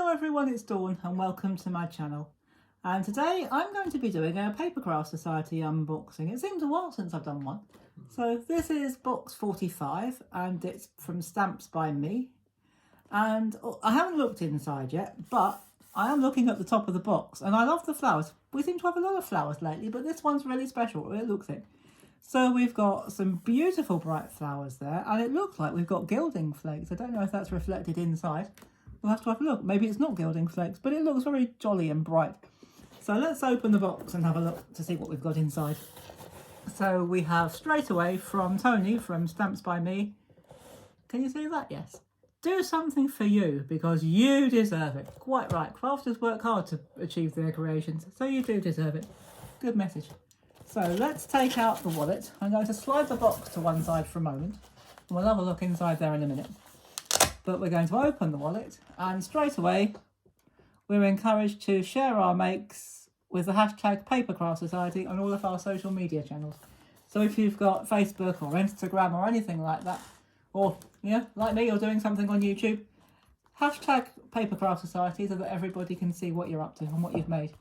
Hello everyone, it's Dawn and welcome to my channel. And today I'm going to be doing a Papercraft Society unboxing. It seems a while since I've done one. So this is box 45 and it's from Stamps by Me. And I haven't looked inside yet, but I am looking at the top of the box and I love the flowers. We seem to have a lot of flowers lately, but this one's really special. It looks it. So we've got some beautiful bright flowers there and it looks like we've got gilding flakes. I don't know if that's reflected inside. We'll have to have a look. Maybe it's not gilding flakes, but it looks very jolly and bright. So let's open the box and have a look to see what we've got inside. So we have straight away from Tony from Stamps by Me. Can you see that? Yes. Do something for you because you deserve it. Quite right. Crafters work hard to achieve their creations, so you do deserve it. Good message. So let's take out the wallet. I'm going to slide the box to one side for a moment and we'll have a look inside there in a minute. But we're going to open the wallet and straight away we're encouraged to share our makes with the hashtag Papercraft Society on all of our social media channels. So if you've got Facebook or Instagram or anything like that, or yeah, like me, you're doing something on YouTube, hashtag Papercraft Society so that everybody can see what you're up to and what you've made.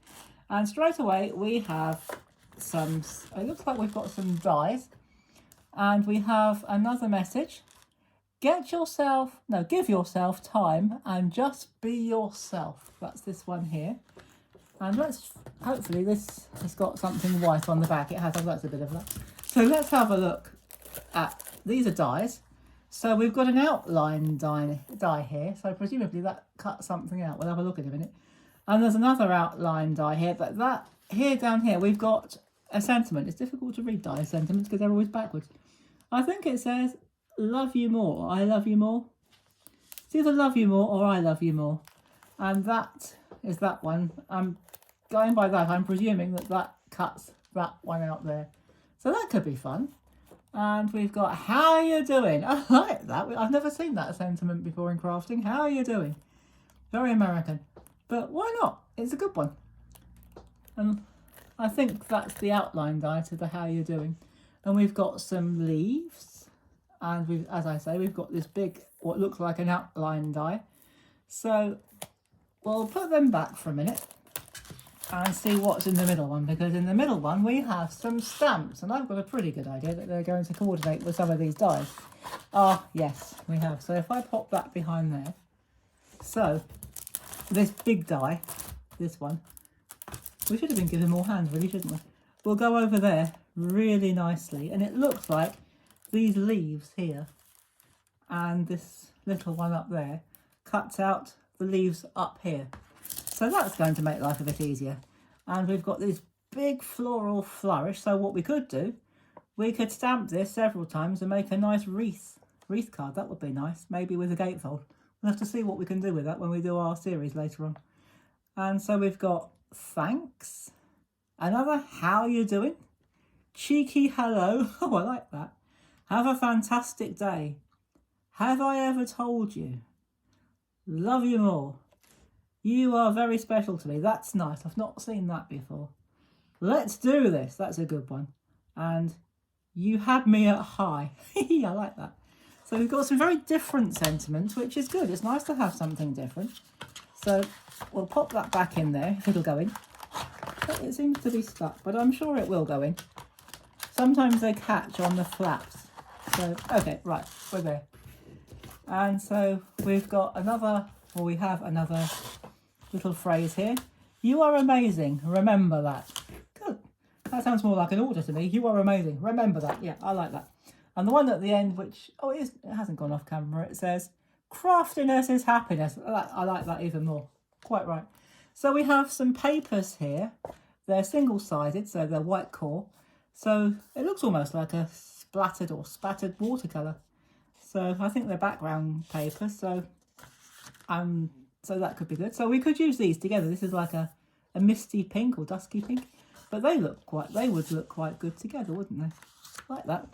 And straight away we have some, it looks like we've got some dies and we have another message. Give yourself time and just be yourself. That's this one here. And hopefully this has got something white on the back. It has, that's a bit of that. So let's have a look at, these are dies. So we've got an outline die here. So presumably that cuts something out. We'll have a look in a minute. And there's another outline die here, but that here down here, we've got a sentiment. It's difficult to read die sentiments because they're always backwards. I think it says, love you more, I love you more. It's either love you more or I love you more. And that is that one. I'm going by that. I'm presuming that that cuts that one out there. So that could be fun. And we've got, how are you doing? I like that. I've never seen that sentiment before in crafting. How are you doing? Very American. But why not? It's a good one. And I think that's the outline die to the how you're doing. And we've got some leaves. And we've, as I say, we've got this big, what looks like an outline die. So we'll put them back for a minute and see what's in the middle one, because in the middle one we have some stamps, and I've got a pretty good idea that they're going to coordinate with some of these dies. Ah, yes, we have. So if I pop that behind there, so this big die, this one, we should have been given more hands really, shouldn't we? We'll go over there really nicely, and it looks like these leaves here and this little one up there cuts out the leaves up here. So that's going to make life a bit easier. And we've got this big floral flourish. So what we could do, we could stamp this several times and make a nice wreath card. That would be nice, maybe with a gatefold. We'll have to see what we can do with that when we do our series later on. And so we've got thanks, another how you doing, cheeky hello, oh I like that. Have a fantastic day. Have I ever told you? Love you more. You are very special to me. That's nice. I've not seen that before. Let's do this. That's a good one. And you had me at high. I like that. So we've got some very different sentiments, which is good. It's nice to have something different. So we'll pop that back in there if it'll go in. It seems to be stuck, but I'm sure it will go in. Sometimes they catch on the flaps. So, okay, right, we're there. And so we've got another, or we have another little phrase here. You are amazing, remember that. Good. That sounds more like an order to me. You are amazing, remember that. Yeah, I like that. And the one at the end, which, it hasn't gone off camera, it says, craftiness is happiness. I like that even more. Quite right. So we have some papers here. They're single-sided, so they're white core. So it looks almost like a splattered or spattered watercolour. So I think they're background paper, so that could be good. So we could use these together. This is like a misty pink or dusky pink, but they would look quite good together, wouldn't they? Like that.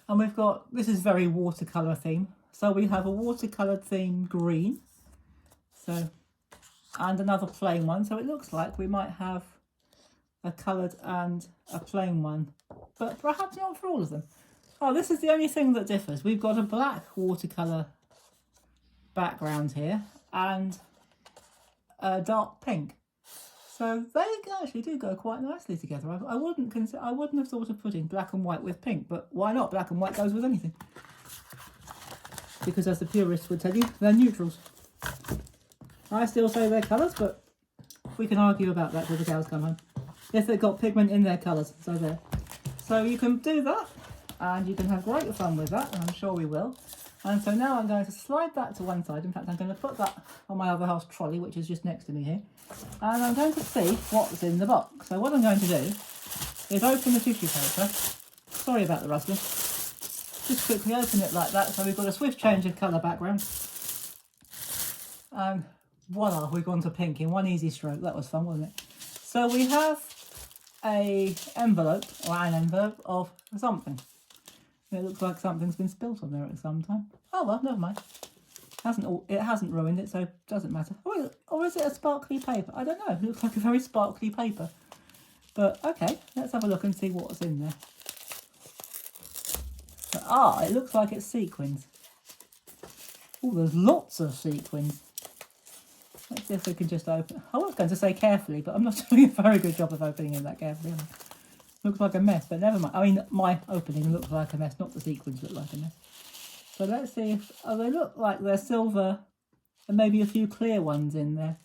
And we've got, this is very watercolour theme. So we have a watercolour theme green. So, and another plain one. So it looks like we might have a coloured and a plain one, but perhaps not for all of them. Oh, this is the only thing that differs. We've got a black watercolour background here and dark pink. So they actually do go quite nicely together. I wouldn't have thought of putting black and white with pink, but why not? Black and white goes with anything. Because as the purists would tell you, they're neutrals. I still say they're colours, but we can argue about that till the cows come home. If they've got pigment in their colours, so there. So you can do that, and you can have great fun with that, and I'm sure we will. And so now I'm going to slide that to one side. In fact, I'm going to put that on my other half's trolley, which is just next to me here. And I'm going to see what's in the box. So what I'm going to do is open the tissue paper. Sorry about the rustling. Just quickly open it like that. So we've got a swift change of colour background. And voila, we've gone to pink in one easy stroke. That was fun, wasn't it? So we have an envelope of something. It looks like something's been spilt on there at some time. Oh well, never mind. It hasn't ruined it, so it doesn't matter. Or is it a sparkly paper? I don't know. It looks like a very sparkly paper. But okay, let's have a look and see what's in there. It looks like it's sequins. Oh, there's lots of sequins. Let's see if we can just open. I was going to say carefully, but I'm not doing a very good job of opening it that carefully. Looks like a mess, but never mind. I mean, my opening looks like a mess, not the sequins look like a mess. So let's see if... Oh, they look like they're silver and maybe a few clear ones in there.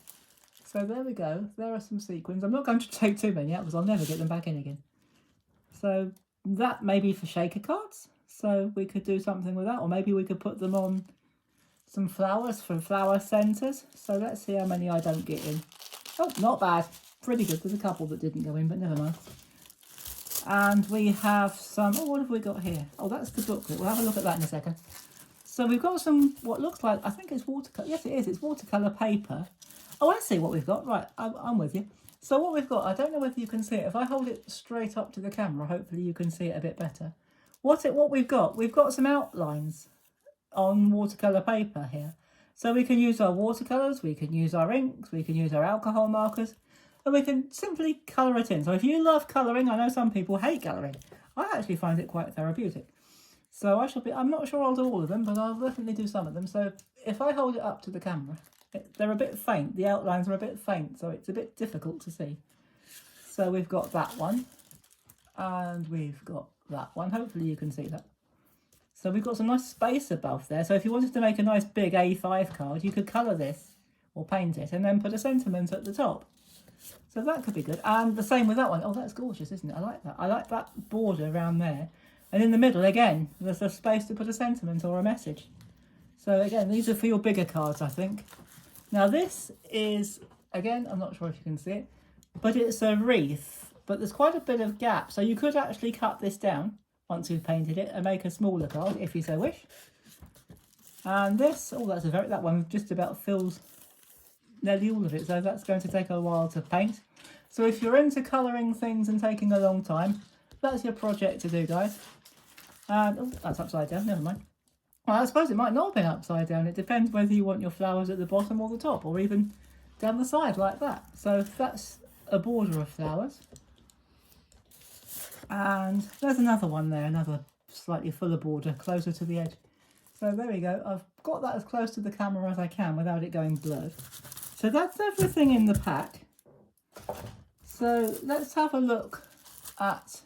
So there we go. There are some sequins. I'm not going to take too many out because I'll never get them back in again. So that may be for shaker cards. So we could do something with that. Or maybe we could put them on some flowers for flower centres. So let's see how many I don't get in. Oh, not bad. Pretty good. There's a couple that didn't go in, but never mind. And we have some... Oh, what have we got here? Oh, that's the booklet. We'll have a look at that in a second. So we've got some, what looks like, I think it's watercolour. Yes, it is. It's watercolour paper. Oh, I see what we've got. Right, I'm with you. So what we've got, I don't know whether you can see it. If I hold it straight up to the camera, hopefully you can see it a bit better. What we've got some outlines on watercolour paper here. So we can use our watercolours, we can use our inks, we can use our alcohol markers, and we can simply colour it in. So if you love colouring, I know some people hate colouring. I actually find it quite therapeutic. So I'm not sure I'll do all of them, but I'll definitely do some of them. So if I hold it up to the camera, they're a bit faint. The outlines are a bit faint, so it's a bit difficult to see. So we've got that one, and we've got that one. Hopefully you can see that. So we've got some nice space above there. So if you wanted to make a nice big A5 card, you could colour this or paint it and then put a sentiment at the top. So that could be good. And the same with that one. Oh, that's gorgeous, isn't it? I like that. I like that border around there. And in the middle, again, there's a space to put a sentiment or a message. So again, these are for your bigger cards, I think. Now this is, again, I'm not sure if you can see it, but it's a wreath. But there's quite a bit of gap. So you could actually cut this down once you've painted it and make a smaller card, if you so wish. And this, oh, that one just about fills nearly all of it, so that's going to take a while to paint. So if you're into colouring things and taking a long time, that's your project to do, guys. And oh, that's upside down, never mind. Well, I suppose it might not have been upside down. It depends whether you want your flowers at the bottom or the top, or even down the side like that. So that's a border of flowers. And there's another one there, another slightly fuller border, closer to the edge. So there we go. I've got that as close to the camera as I can without it going blurred. So that's everything in the pack. So let's have a look at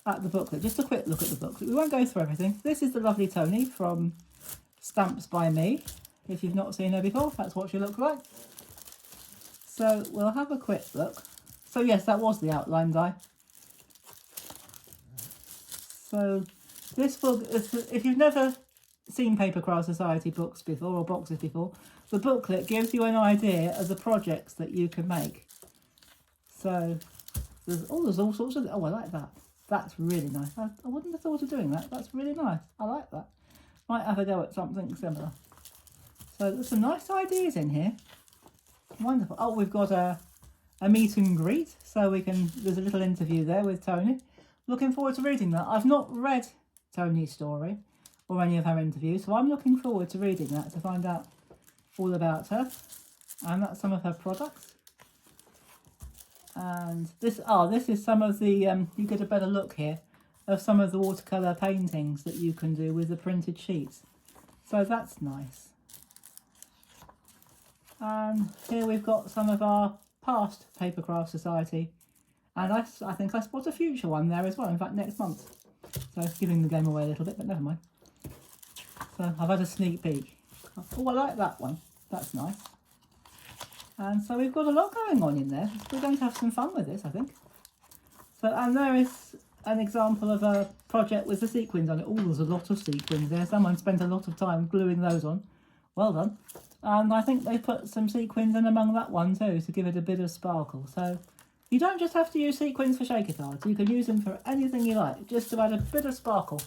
the booklet. Just a quick look at the booklet. We won't go through everything. This is the lovely Tony from Stamps by Me. If you've not seen her before, that's what she looks like. So we'll have a quick look. So yes, that was the outline die. So this book, if you've never seen Papercraft Society books before or boxes before, the booklet gives you an idea of the projects that you can make. So there's all sorts of, oh, I like that. That's really nice. I wouldn't have thought of doing that. That's really nice. I like that. Might have a go at something similar. So there's some nice ideas in here. Wonderful. Oh, we've got a meet and greet. So there's a little interview there with Tony. Looking forward to reading that. I've not read Tony's story or any of her interviews, so I'm looking forward to reading that to find out all about her. And that's some of her products. And this is some of the, you get a better look here of some of the watercolour paintings that you can do with the printed sheets. So that's nice. And here we've got some of our past Papercraft Society. And I think I spot a future one there as well, in fact next month. So giving the game away a little bit, but never mind. So I've had a sneak peek. Oh, I like that one. That's nice. And so we've got a lot going on in there. We're going to have some fun with this, I think. So, and there is an example of a project with the sequins on it. Oh, there's a lot of sequins there. Someone spent a lot of time gluing those on. Well done. And I think they put some sequins in among that one too to give it a bit of sparkle. So you don't just have to use sequins for shaker cards. You can use them for anything you like, just to add a bit of sparkle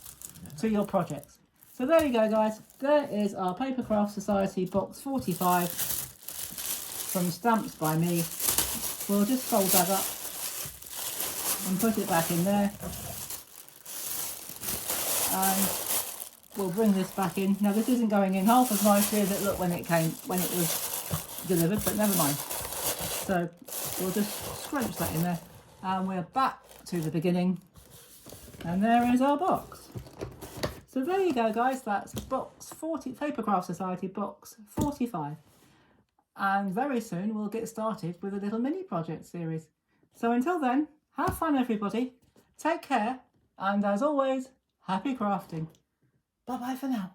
to your projects. So there you go, guys. There is our Papercraft Society box 45 from Stamps by Me. We'll just fold that up and put it back in there. And we'll bring this back in. Now this isn't going in half as nicely as it looked when it was delivered, but never mind. So we'll just scrunch that in there, and we're back to the beginning. And there is our box. So there you go, guys. That's box 40, Papercraft Society box 45. And very soon we'll get started with a little mini project series. So until then, have fun, everybody. Take care, and as always, happy crafting. Bye-bye for now.